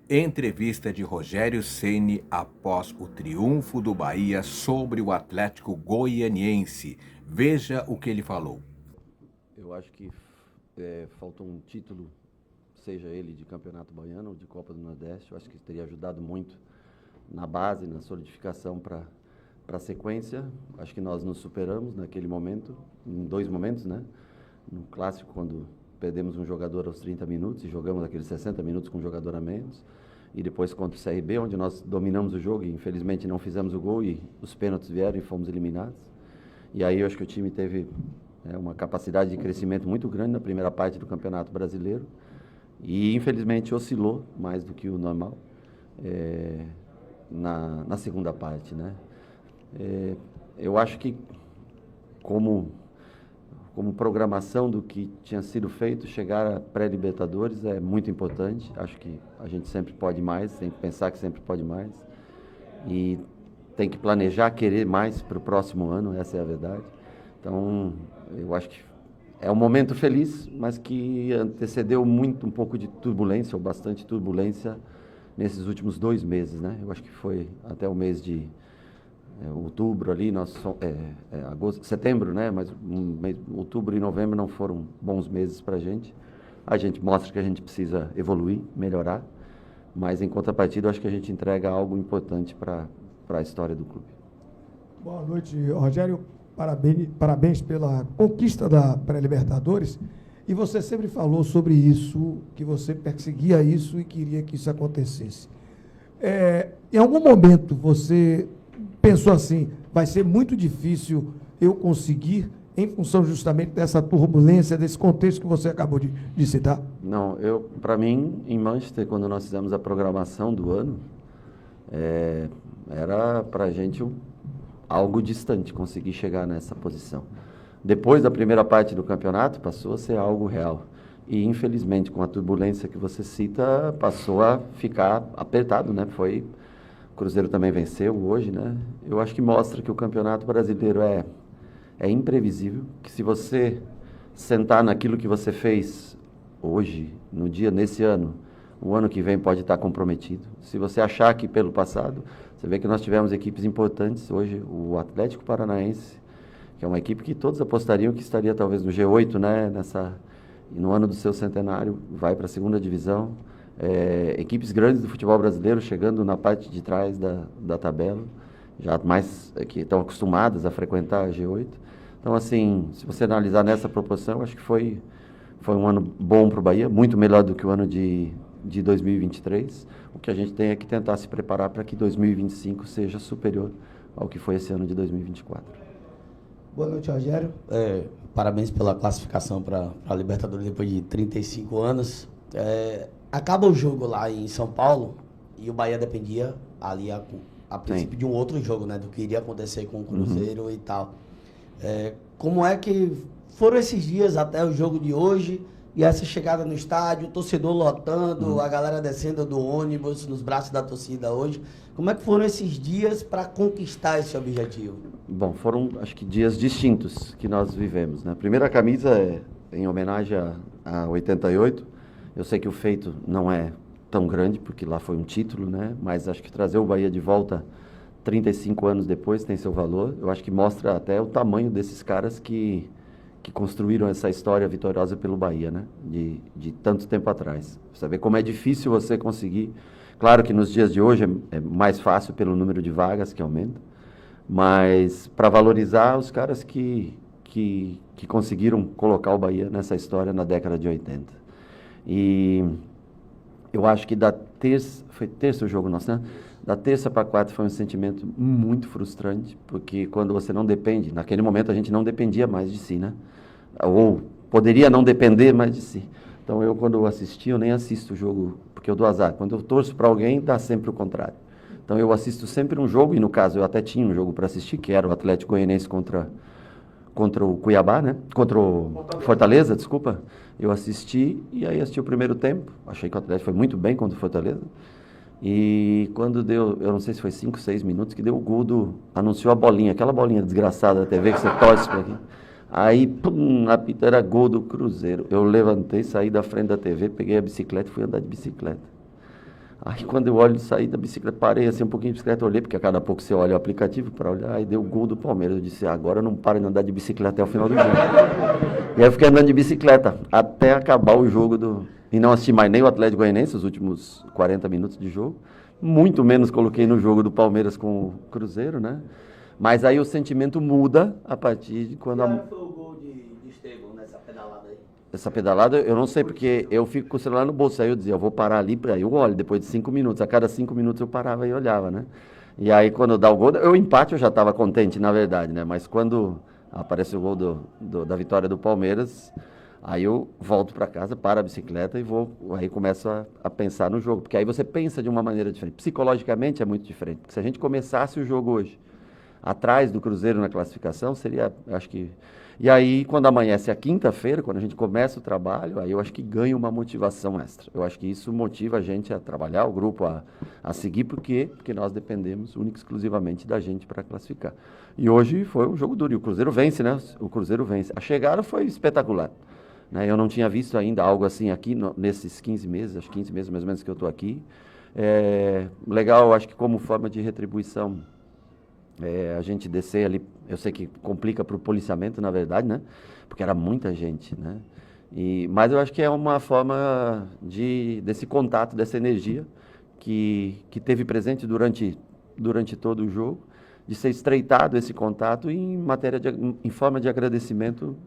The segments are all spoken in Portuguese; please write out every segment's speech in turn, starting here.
Entrevista de Rogério Ceni após o triunfo do Bahia sobre o Atlético Goianiense. Veja o que ele falou. Eu acho que faltou um título, seja ele de Campeonato Baiano ou de Copa do Nordeste. Eu acho que teria ajudado muito na base, na solidificação para a sequência. Acho que nós nos superamos naquele momento, em dois momentos, né? No clássico, quando perdemos um jogador aos 30 minutos e jogamos aqueles 60 minutos com um jogador a menos. E depois contra o CRB, onde nós dominamos o jogo e infelizmente não fizemos o gol e os pênaltis vieram e fomos eliminados. E aí eu acho que o time teve uma capacidade de crescimento muito grande na primeira parte do Campeonato Brasileiro e infelizmente oscilou mais do que o normal na segunda parte, né? Eu acho que como programação do que tinha sido feito, chegar a pré-Libertadores é muito importante. Acho que a gente sempre pode mais, tem que pensar que sempre pode mais. E tem que planejar, querer mais para o próximo ano, essa é a verdade. Então, eu acho que é um momento feliz, mas que antecedeu um pouco de turbulência, ou bastante turbulência, nesses últimos 2 meses, né? Eu acho que foi até o mês de outubro ali, setembro, né? Mas outubro e novembro não foram bons meses para a gente. A gente mostra que a gente precisa evoluir, melhorar, mas em contrapartida, eu acho que a gente entrega algo importante para a história do clube. Boa noite, Rogério. Parabéns pela conquista da pré-Libertadores. E você sempre falou sobre isso, que você perseguia isso e queria que isso acontecesse. Em algum momento você pensou assim, vai ser muito difícil eu conseguir, em função justamente dessa turbulência, desse contexto que você acabou de citar? Não, para mim, em Manchester, quando nós fizemos a programação do ano, era para a gente algo distante conseguir chegar nessa posição. Depois da primeira parte do campeonato, passou a ser algo real. E, infelizmente, com a turbulência que você cita, passou a ficar apertado, né? O Cruzeiro também venceu hoje, né? Eu acho que mostra que o Campeonato Brasileiro é imprevisível, que se você sentar naquilo que você fez hoje, nesse ano, o ano que vem pode estar comprometido. Se você achar que pelo passado, você vê que nós tivemos equipes importantes hoje, o Atlético Paranaense, que é uma equipe que todos apostariam que estaria talvez no G8, né? No ano do seu centenário, vai para a segunda divisão. Equipes grandes do futebol brasileiro chegando na parte de trás da tabela, já mais que estão acostumadas a frequentar a G8. Então, assim, se você analisar nessa proporção, acho que foi um ano bom para o Bahia, muito melhor do que o ano de 2023. O que a gente tem é que tentar se preparar para que 2025 seja superior ao que foi esse ano de 2024. Boa noite, Rogério. Parabéns pela classificação para a Libertadores depois de 35 anos. Acaba o jogo lá em São Paulo e o Bahia dependia ali a princípio de um outro jogo, né? Do que iria acontecer com o Cruzeiro e tal. Como é que foram esses dias até o jogo de hoje e essa chegada no estádio, o torcedor lotando, a galera descendo do ônibus nos braços da torcida hoje? Como é que foram esses dias para conquistar esse objetivo? Bom, foram, acho que, dias distintos que nós vivemos, né? A primeira camisa é em homenagem a 88. Eu sei que o feito não é tão grande, porque lá foi um título, né? Mas acho que trazer o Bahia de volta 35 anos depois tem seu valor. Eu acho que mostra até o tamanho desses caras que construíram essa história vitoriosa pelo Bahia, né? De tanto tempo atrás. Você vê como é difícil você conseguir. Claro que nos dias de hoje é mais fácil pelo número de vagas que aumenta, mas para valorizar os caras que conseguiram colocar o Bahia nessa história na década de 80. E eu acho que foi terça o jogo nosso, né? Da terça para quarta foi um sentimento muito frustrante, porque quando você não depende, naquele momento a gente não dependia mais de si, né? Ou poderia não depender mais de si. Então quando eu assisti, eu nem assisto o jogo, porque eu dou azar. Quando eu torço para alguém, dá sempre o contrário. Então eu assisto sempre um jogo, e no caso eu até tinha um jogo para assistir, que era o Atlético Goianiense contra o Cuiabá, né? Contra o Fortaleza, desculpa. Eu assisti, e aí assisti o primeiro tempo. Achei que o Atlético foi muito bem contra o Fortaleza. E quando deu, eu não sei se foi 5, 6 minutos, que deu o gol anunciou a bolinha, aquela bolinha desgraçada da TV que você torce para aqui. Aí, pum, apita, era gol do Cruzeiro. Eu levantei, saí da frente da TV, peguei a bicicleta e fui andar de bicicleta. Aí quando eu olho, saí da bicicleta, parei assim um pouquinho de bicicleta, olhei, porque a cada pouco você olha o aplicativo para olhar, e deu o gol do Palmeiras. Eu disse, agora eu não paro de andar de bicicleta até o final do jogo. E aí eu fiquei andando de bicicleta até acabar o jogo e não assisti mais nem o Atlético Goianiense, os últimos 40 minutos de jogo. Muito menos coloquei no jogo do Palmeiras com o Cruzeiro, né? Mas aí o sentimento muda a partir de quando Qual foi o gol de Estevão nessa pedalada aí? Essa pedalada, eu não sei, porque eu fico com o celular no bolso, aí eu dizia, eu vou parar ali, aí eu olho, depois de 5 minutos, a cada 5 minutos eu parava e olhava, né? E aí quando dá o gol, o empate eu já estava contente, na verdade, né? Mas quando aparece o gol da vitória do Palmeiras, aí eu volto para casa, paro a bicicleta e aí começo a pensar no jogo, porque aí você pensa de uma maneira diferente. Psicologicamente é muito diferente, porque se a gente começasse o jogo hoje, atrás do Cruzeiro na classificação, seria, acho que... E aí, quando amanhece a quinta-feira, quando a gente começa o trabalho, aí eu acho que ganha uma motivação extra. Eu acho que isso motiva a gente a trabalhar, o grupo a seguir, porque nós dependemos única e exclusivamente da gente para classificar. E hoje foi um jogo duro, e o Cruzeiro vence, né? O Cruzeiro vence. A chegada foi espetacular, né? Eu não tinha visto ainda algo assim aqui nesses 15 meses, acho que 15 meses mais ou menos que eu estou aqui. Legal, acho que como forma de retribuição, a gente descer ali, eu sei que complica para o policiamento, na verdade, né? Porque era muita gente, né? Mas eu acho que é uma forma desse contato, dessa energia que teve presente durante todo o jogo, de ser estreitado esse contato em forma de agradecimento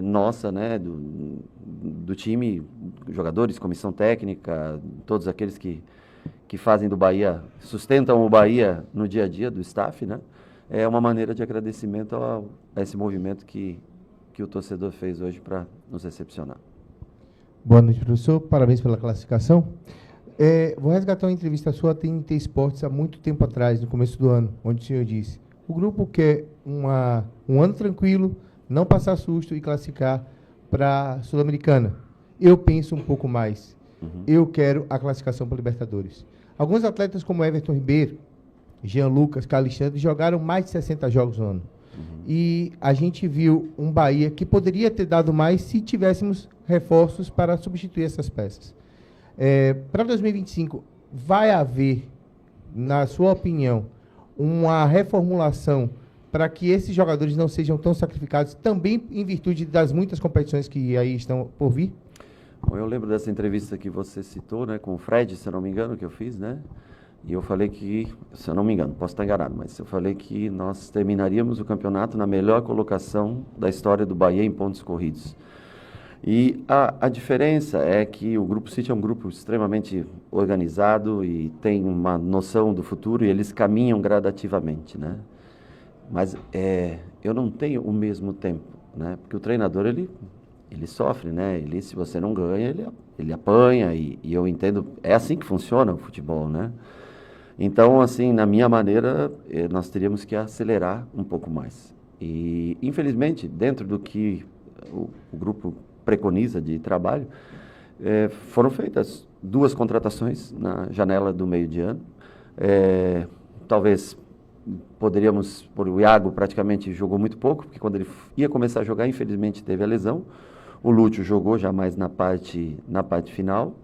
nossa, né? Do time, jogadores, comissão técnica, todos aqueles que fazem do Bahia, sustentam o Bahia no dia a dia do staff, né? É uma maneira de agradecimento a esse movimento que o torcedor fez hoje para nos recepcionar. Boa noite, professor. Parabéns pela classificação. Vou resgatar uma entrevista sua tem TNT Esportes há muito tempo atrás, no começo do ano, onde o senhor disse: o grupo quer um ano tranquilo, não passar susto e classificar para a Sul-Americana. Eu penso um pouco mais. Eu quero a classificação para Libertadores. Alguns atletas como Everton Ribeiro, Jean Lucas, Calixandre, jogaram mais de 60 jogos no ano. E a gente viu um Bahia que poderia ter dado mais se tivéssemos reforços para substituir essas peças. Para 2025, vai haver, na sua opinião, uma reformulação para que esses jogadores não sejam tão sacrificados, também em virtude das muitas competições que aí estão por vir? Bom, eu lembro dessa entrevista que você citou, né, com o Fred, se eu não me engano, que eu fiz, né? E eu falei que, se eu não me engano, posso estar enganado, mas eu falei que nós terminaríamos o campeonato na melhor colocação da história do Bahia em pontos corridos. E a diferença é que o Grupo City é um grupo extremamente organizado e tem uma noção do futuro e eles caminham gradativamente, né? Mas eu não tenho o mesmo tempo, né? Porque o treinador, ele sofre, né? Se você não ganha, ele apanha e eu entendo, é assim que funciona o futebol, né? Então, assim, na minha maneira, nós teríamos que acelerar um pouco mais. E, infelizmente, dentro do que o grupo preconiza de trabalho, foram feitas 2 contratações na janela do meio de ano. Talvez poderíamos, o Iago praticamente jogou muito pouco, porque quando ele ia começar a jogar, infelizmente teve a lesão. O Lúcio jogou já mais na parte final,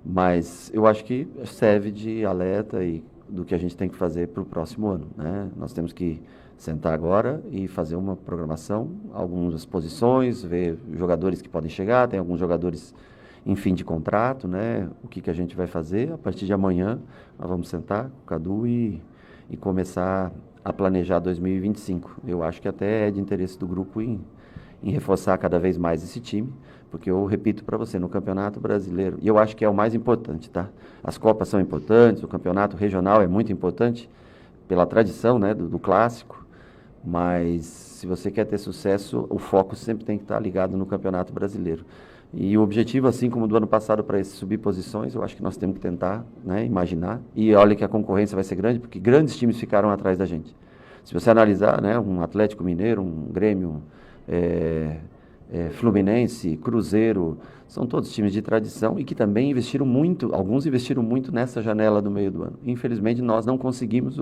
mas eu acho que serve de alerta e do que a gente tem que fazer para o próximo ano, né? Nós temos que sentar agora e fazer uma programação, algumas posições, ver jogadores que podem chegar, tem alguns jogadores em fim de contrato, né? O que a gente vai fazer? A partir de amanhã, nós vamos sentar com o Cadu e começar a planejar 2025. Eu acho que até é de interesse do grupo em reforçar cada vez mais esse time, porque eu repito para você, no Campeonato Brasileiro, e eu acho que é o mais importante, tá? As Copas são importantes, o Campeonato Regional é muito importante, pela tradição, né, do clássico, mas se você quer ter sucesso, o foco sempre tem que estar ligado no Campeonato Brasileiro. E o objetivo, assim como do ano passado, para esse subir posições, eu acho que nós temos que tentar, né, imaginar, e olha que a concorrência vai ser grande, porque grandes times ficaram atrás da gente. Se você analisar, né, um Atlético Mineiro, um Grêmio, Fluminense, Cruzeiro, são todos times de tradição e que também investiram muito, alguns investiram muito nessa janela do meio do ano. Infelizmente, nós não conseguimos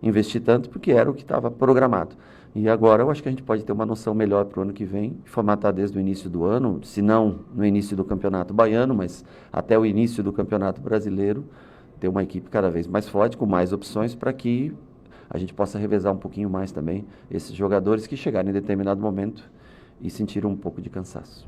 investir tanto porque era o que estava programado. E agora eu acho que a gente pode ter uma noção melhor para o ano que vem, formatar desde o início do ano, se não no início do Campeonato Baiano, mas até o início do Campeonato Brasileiro, ter uma equipe cada vez mais forte, com mais opções, para que a gente possa revezar um pouquinho mais também esses jogadores que chegarem em determinado momento e sentir um pouco de cansaço.